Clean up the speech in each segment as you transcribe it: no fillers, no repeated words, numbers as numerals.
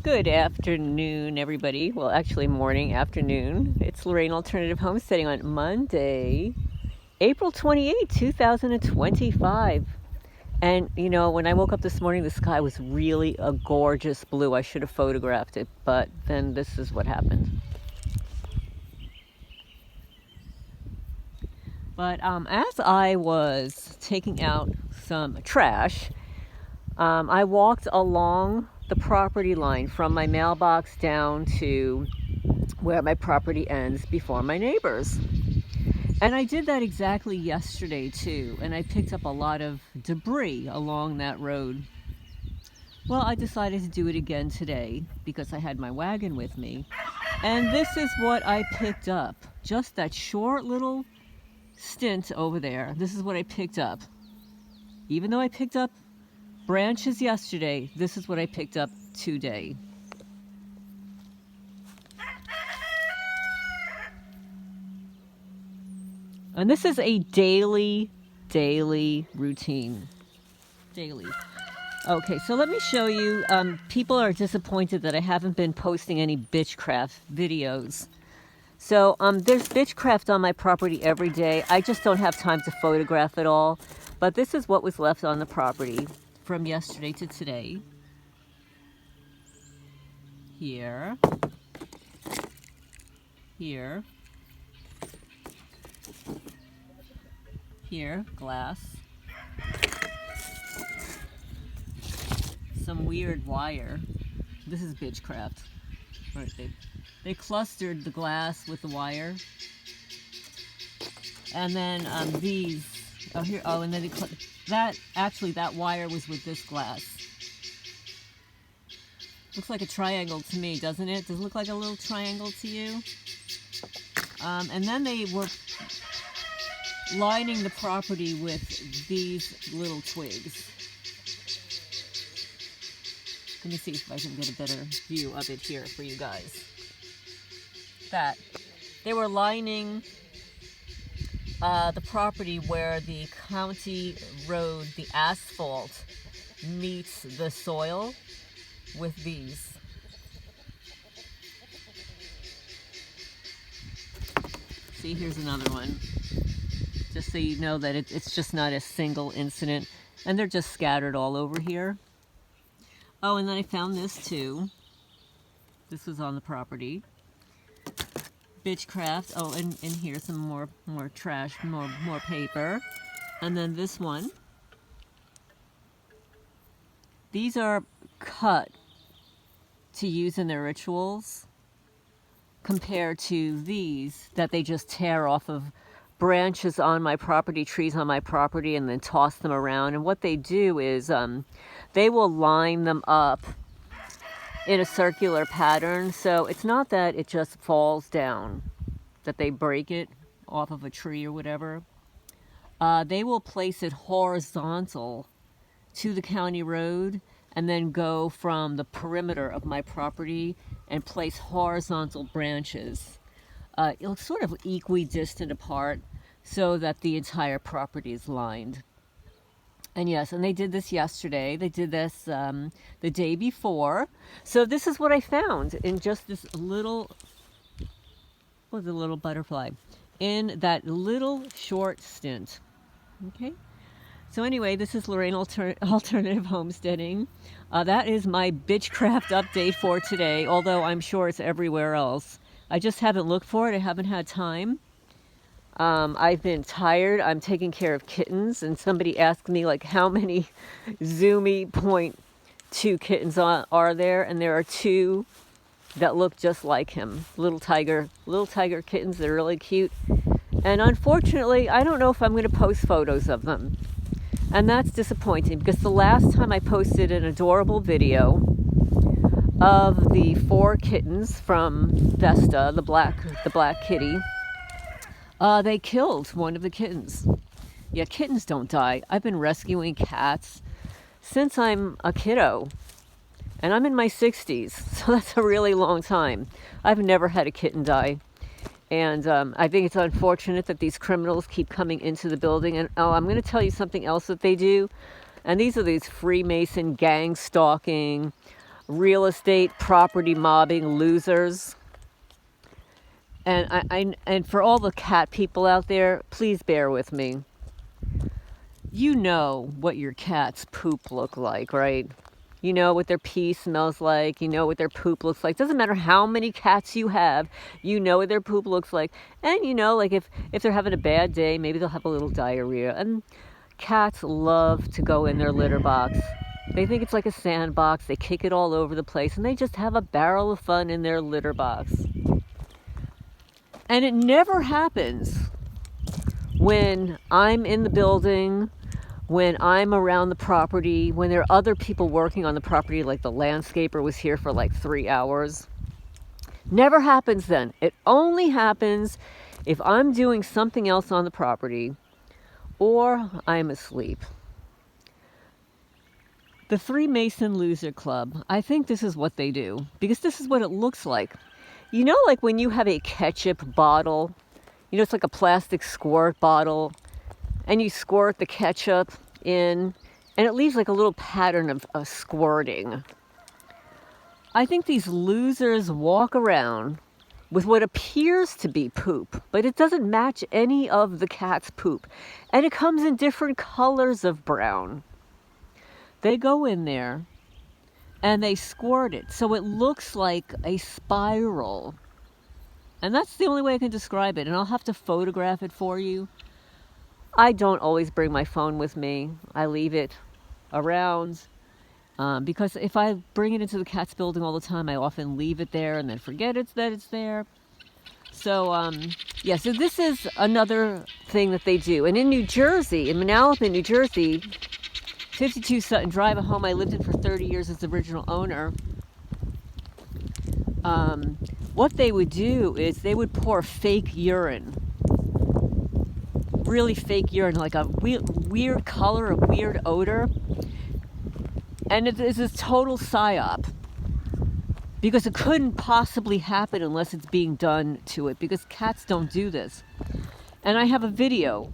Good afternoon, everybody. Well, actually, morning, afternoon. It's Lorraine Alternative Homesteading on Monday, April 28, 2025. And, when I woke up this morning, the sky was really a gorgeous blue. I should have photographed it, but then this is what happened. But as I was taking out some trash, I walked along the property line from my mailbox down to where my property ends before my neighbors. And I did that exactly yesterday too, and I picked up a lot of debris along that road. Well, I decided to do it again today because I had my wagon with me. And this is what I picked up. Just that short little stint over there. This is what I picked up. Even though I picked up branches yesterday, this is what I picked up today. And this is a daily routine. Daily. Okay, so let me show you. People are disappointed that I haven't been posting any Bitchcraft videos. So there's Bitchcraft on my property every day. I just don't have time to photograph it all. But this is what was left on the property from yesterday to today. Here. Here. Here, glass. Some weird wire. This is Bitchcraft. Right, they clustered the glass with the wire. And then these. Oh, here. Oh, and then that wire was with this glass. Looks like a triangle to me, doesn't it? Does it look like a little triangle to you? And then they were lining the property with these little twigs. Let me see if I can get a better view of it here for you guys. They were lining the property where the county road, the asphalt, meets the soil with these. See, here's another one. Just so you know that it's just not a single incident. And they're just scattered all over here. Oh, and then I found this too. This was on the property. Bitchcraft. Oh, and here's some more trash, more paper. And then this one. These are cut to use in their rituals compared to these that they just tear off of branches on my property, trees on my property, and then toss them around. And what they do is they will line them up in a circular pattern. So it's not that it just falls down, that they break it off of a tree or whatever. They will place it horizontal to the county road and then go from the perimeter of my property and place horizontal branches sort of equidistant apart so that the entire property is lined. And yes, and they did this yesterday. They did this the day before. So this is what I found in just this little, what was a little butterfly, in that little short stint. Okay. So anyway, this is Lorraine Alternative Homesteading. That is my Bitchcraft update for today, although I'm sure it's everywhere else. I just haven't looked for it. I haven't had time. I've been tired. I'm taking care of kittens, and somebody asked me like how many Zoomy .2 kittens are there, and there are 2 that look just like him. Little tiger kittens. They're really cute. And unfortunately, I don't know if I'm going to post photos of them. And that's disappointing because the last time I posted an adorable video of the 4 kittens from Vesta, the black kitty, they killed one of the kittens. Yeah, kittens don't die. I've been rescuing cats since I'm a kiddo. And I'm in my 60s, so that's a really long time. I've never had a kitten die. And I think it's unfortunate that these criminals keep coming into the building. And I'm going to tell you something else that they do. And these are these Freemason gang stalking, real estate property mobbing losers. And and for all the cat people out there, please bear with me. You know what your cat's poop look like, right? You know what their pee smells like. You know what their poop looks like. Doesn't matter how many cats you have. You know what their poop looks like. And you know, like if they're having a bad day, maybe they'll have a little diarrhea. And cats love to go in their litter box. They think it's like a sandbox. They kick it all over the place. And they just have a barrel of fun in their litter box. And it never happens when I'm in the building, when I'm around the property, when there are other people working on the property, like the landscaper was here for like 3 hours. Never happens then. It only happens if I'm doing something else on the property or I'm asleep. The Three Mason Loser Club, I think this is what they do, because this is what it looks like. You know, like when you have a ketchup bottle, you know, it's like a plastic squirt bottle, and you squirt the ketchup in, and it leaves like a little pattern of squirting. I think these losers walk around with what appears to be poop, but it doesn't match any of the cat's poop. And it comes in different colors of brown. They go in there and they squirt it so it looks like a spiral. And that's the only way I can describe it. And I'll have to photograph it for you. I don't always bring my phone with me. I leave it around. Because if I bring it into the cat's building all the time, I often leave it there and then forget that it's there. So, yeah, so this is another thing that they do. And in New Jersey, in Manalapan, New Jersey, 52 Sutton Drive, a home I lived in for 30 years as the original owner, what they would do is they would pour fake urine. Really fake urine, like a weird color, a weird odor. And it is this total psyop, because it couldn't possibly happen unless it's being done to it, because cats don't do this. And I have a video.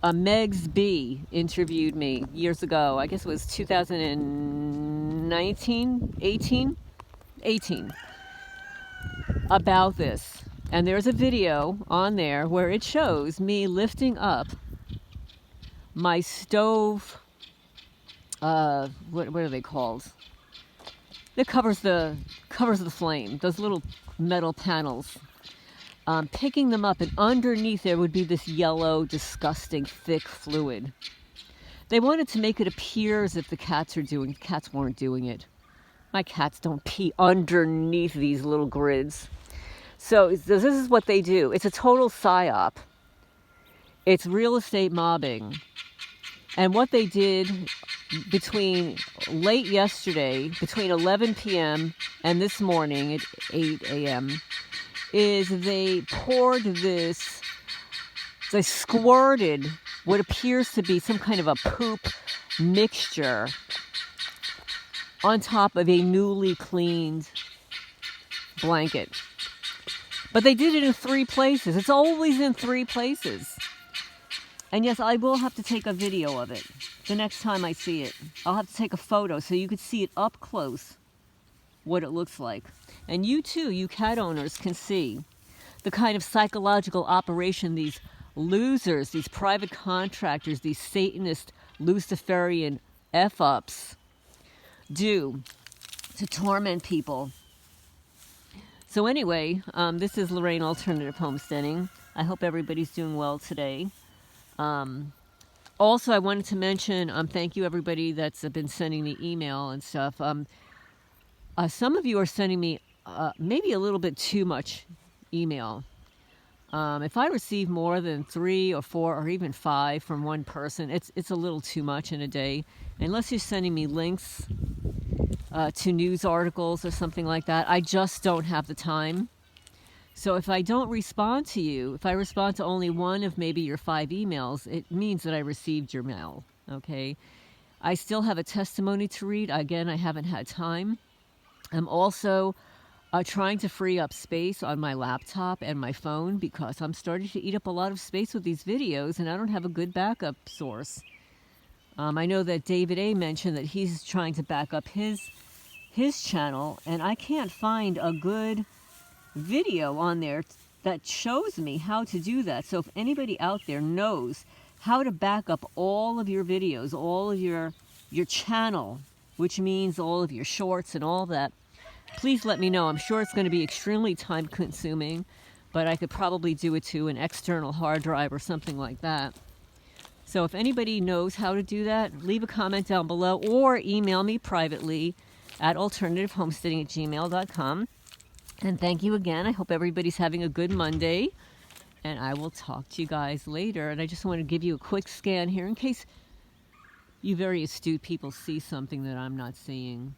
Megs B interviewed me years ago. I guess it was 2019, 18, about this. And there's a video on there where it shows me lifting up my stove. What are they called? That covers the flame. Those little metal panels. Picking them up, and underneath there would be this yellow, disgusting, thick fluid. They wanted to make it appear as if the cats weren't doing it. My cats don't pee underneath these little grids. So this is what they do. It's a total psyop. It's real estate mobbing. And what they did between late yesterday, between 11 p.m. and this morning at 8 a.m., is they squirted what appears to be some kind of a poop mixture on top of a newly cleaned blanket. But they did it in 3 places. It's always in 3 places. And yes, I will have to take a video of it the next time I see it. I'll have to take a photo so you could see it up close, what it looks like. And you too, you cat owners, can see the kind of psychological operation these losers, these private contractors, these Satanist Luciferian F-ups do to torment people. So anyway, this is Lorraine Alternative Homesteading. I hope everybody's doing well today. Also, I wanted to mention, thank you everybody that's been sending me email and stuff. Some of you are sending me maybe a little bit too much email. If I receive more than 3 or 4 or even 5 from one person, it's a little too much in a day. Unless you're sending me links to news articles or something like that, I just don't have the time. So if I don't respond to you, if I respond to only one of maybe your 5 emails, it means that I received your mail, okay? I still have a testimony to read. Again, I haven't had time. I'm also trying to free up space on my laptop and my phone, because I'm starting to eat up a lot of space with these videos and I don't have a good backup source. I know that David A. mentioned that he's trying to back up his his channel, and I can't find a good video on there that shows me how to do that. So if anybody out there knows how to back up all of your videos, all of your channel, which means all of your shorts and all that, please let me know. I'm sure it's going to be extremely time consuming, but I could probably do it to an external hard drive or something like that. So if anybody knows how to do that, leave a comment down below or email me privately at alternativehomesteading@gmail.com. And thank you again. I hope everybody's having a good Monday. And I will talk to you guys later. And I just want to give you a quick scan here in case you very astute people see something that I'm not seeing.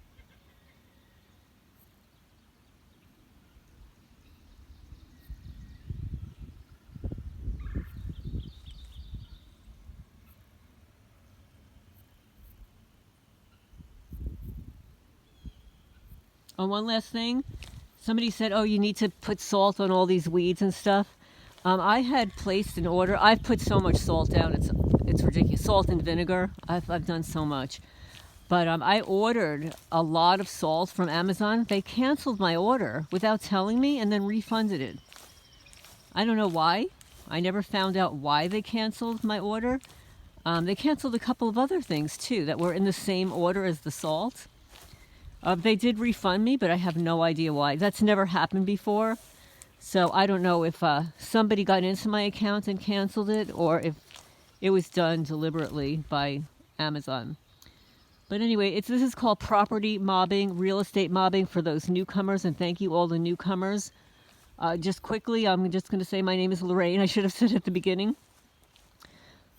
Oh, one last thing. Somebody said, oh, you need to put salt on all these weeds and stuff. I had placed an order. I've put so much salt down. It's ridiculous. Salt and vinegar. I've done so much. But I ordered a lot of salt from Amazon. They canceled my order without telling me and then refunded it. I don't know why. I never found out why they canceled my order. They canceled a couple of other things too that were in the same order as the salt. They did refund me, but I have no idea why. That's never happened before. So I don't know if somebody got into my account and canceled it or if it was done deliberately by Amazon. But anyway, this is called property mobbing, real estate mobbing for those newcomers. And thank you all the newcomers. Just quickly, I'm just going to say my name is Lorraine. I should have said it at the beginning.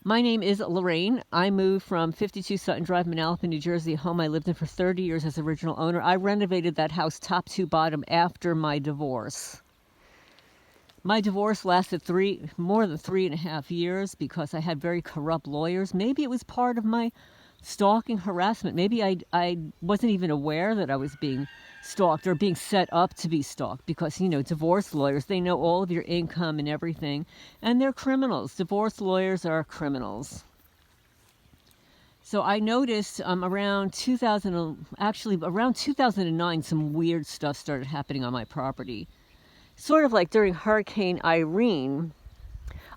My name is Lorraine. I moved from 52 Sutton Drive, Manalapan, New Jersey, a home I lived in for 30 years as original owner. I renovated that house top to bottom after my divorce. My divorce lasted more than 3.5 years because I had very corrupt lawyers. Maybe it was part of my stalking harassment. Maybe I wasn't even aware that I was being stalked or being set up to be stalked because, divorce lawyers, they know all of your income and everything, and they're criminals. Divorce lawyers are criminals. So I noticed around 2009, some weird stuff started happening on my property. Sort of like during Hurricane Irene,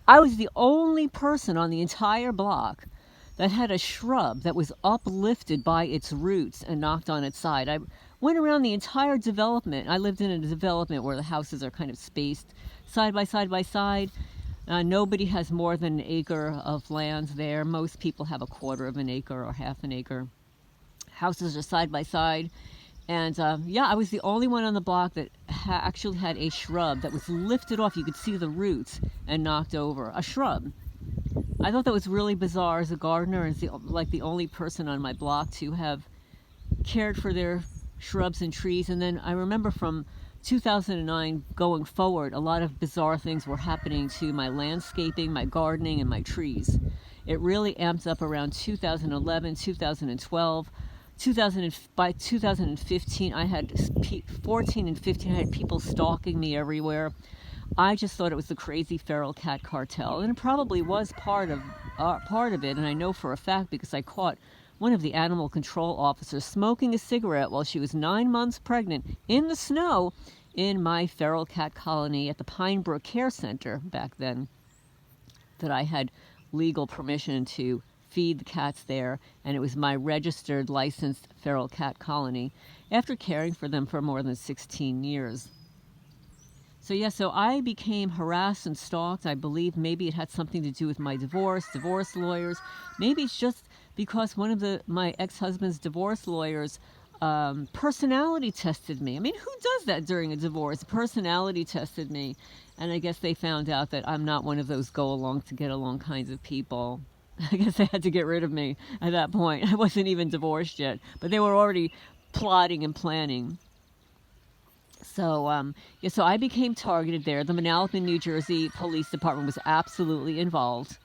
I was the only person on the entire block that had a shrub that was uplifted by its roots and knocked on its side. I went around the entire development. I lived in a development where the houses are kind of spaced side by side by side. Nobody has more than an acre of land there. Most people have a quarter of an acre or half an acre. Houses are side by side. And I was the only one on the block that actually had a shrub that was lifted off. You could see the roots and knocked over. A shrub. I thought that was really bizarre as a gardener and the only person on my block to have cared for their shrubs and trees. And then I remember from 2009 going forward, a lot of bizarre things were happening to my landscaping, my gardening, and my trees. It really amped up around 2011, 2012. By 2015, I had 14 and 15, I had people stalking me everywhere. I just thought it was the crazy feral cat cartel, and it probably was part of it. And I know for a fact because I caught one of the animal control officers smoking a cigarette while she was 9 months pregnant in the snow in my feral cat colony at the Pine Brook Care Center back then, that I had legal permission to feed the cats there, and it was my registered, licensed feral cat colony after caring for them for more than 16 years. So I became harassed and stalked. I believe maybe it had something to do with my divorce lawyers. Maybe it's just because one of my ex-husband's divorce lawyers personality tested me. I mean, who does that during a divorce? Personality tested me, and I guess they found out that I'm not one of those go-along-to-get-along kinds of people. I guess they had to get rid of me at that point. I wasn't even divorced yet, but they were already plotting and planning. So, so I became targeted there. The Manalapan, New Jersey Police Department was absolutely involved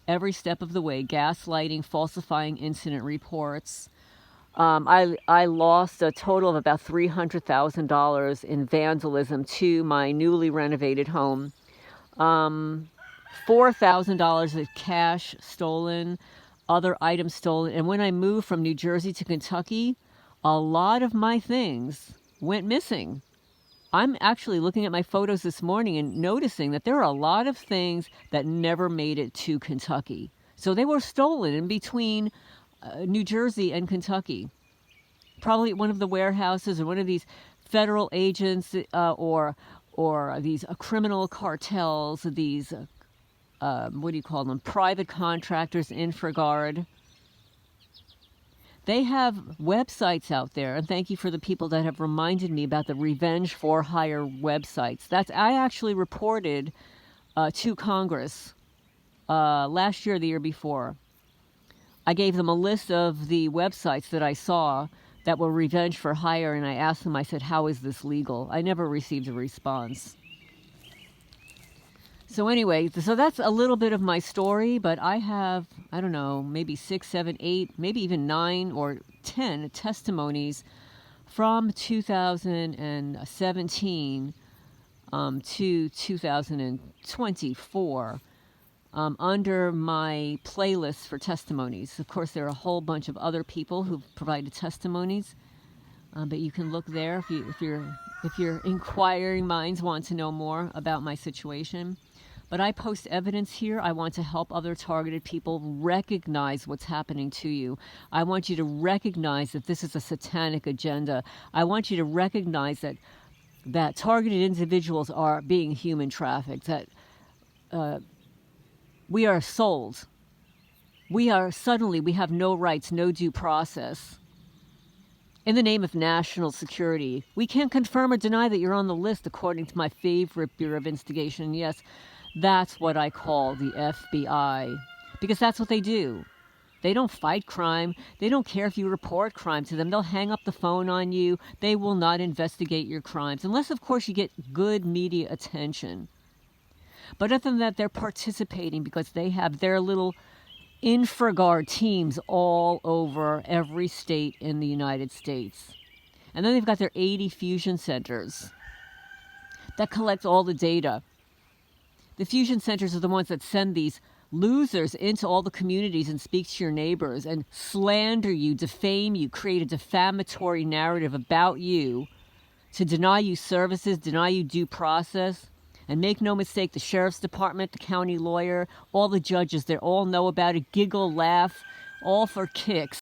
every step of the way. Gaslighting, falsifying incident reports. I lost a total of about $300,000 in vandalism to my newly renovated home. $4,000 of cash stolen, other items stolen. And when I moved from New Jersey to Kentucky, a lot of my things went missing. I'm actually looking at my photos this morning and noticing that there are a lot of things that never made it to Kentucky. So they were stolen in between New Jersey and Kentucky. Probably at one of the warehouses or one of these federal agents or these criminal cartels, these, what do you call them, private contractors, Infraguard. They have websites out there, and thank you for the people that have reminded me about the revenge for hire websites. I actually reported to Congress last year, the year before. I gave them a list of the websites that I saw that were revenge for hire, and I asked them, I said, how is this legal? I never received a response. So anyway, so that's a little bit of my story, but I have, I don't know, maybe 6, 7, 8, maybe even 9 or 10 testimonies from 2017 to 2024 under my playlist for testimonies. Of course, there are a whole bunch of other people who've provided testimonies, but you can look there if your inquiring minds want to know more about my situation. But I post evidence here. I want to help other targeted people recognize what's happening to you. I want you to recognize that this is a satanic agenda. I want you to recognize that targeted individuals are being human trafficked, that we are sold. We have no rights, no due process. In the name of national security, we can't confirm or deny that you're on the list according to my favorite Bureau of Investigation. Yes, that's what I call the FBI, because that's what they do. They don't fight crime. They don't care if you report crime to them. They'll hang up the phone on you. They will not investigate your crimes, unless, of course, you get good media attention. But other than that, they're participating because they have their little Infraguard teams all over every state in the United States. And then they've got their 80 fusion centers that collect all the data. The fusion centers are the ones that send these losers into all the communities and speak to your neighbors and slander you, defame you, create a defamatory narrative about you to deny you services, deny you due process. And make no mistake, the sheriff's department, the county lawyer, all the judges, they all know about it, giggle, laugh, all for kicks.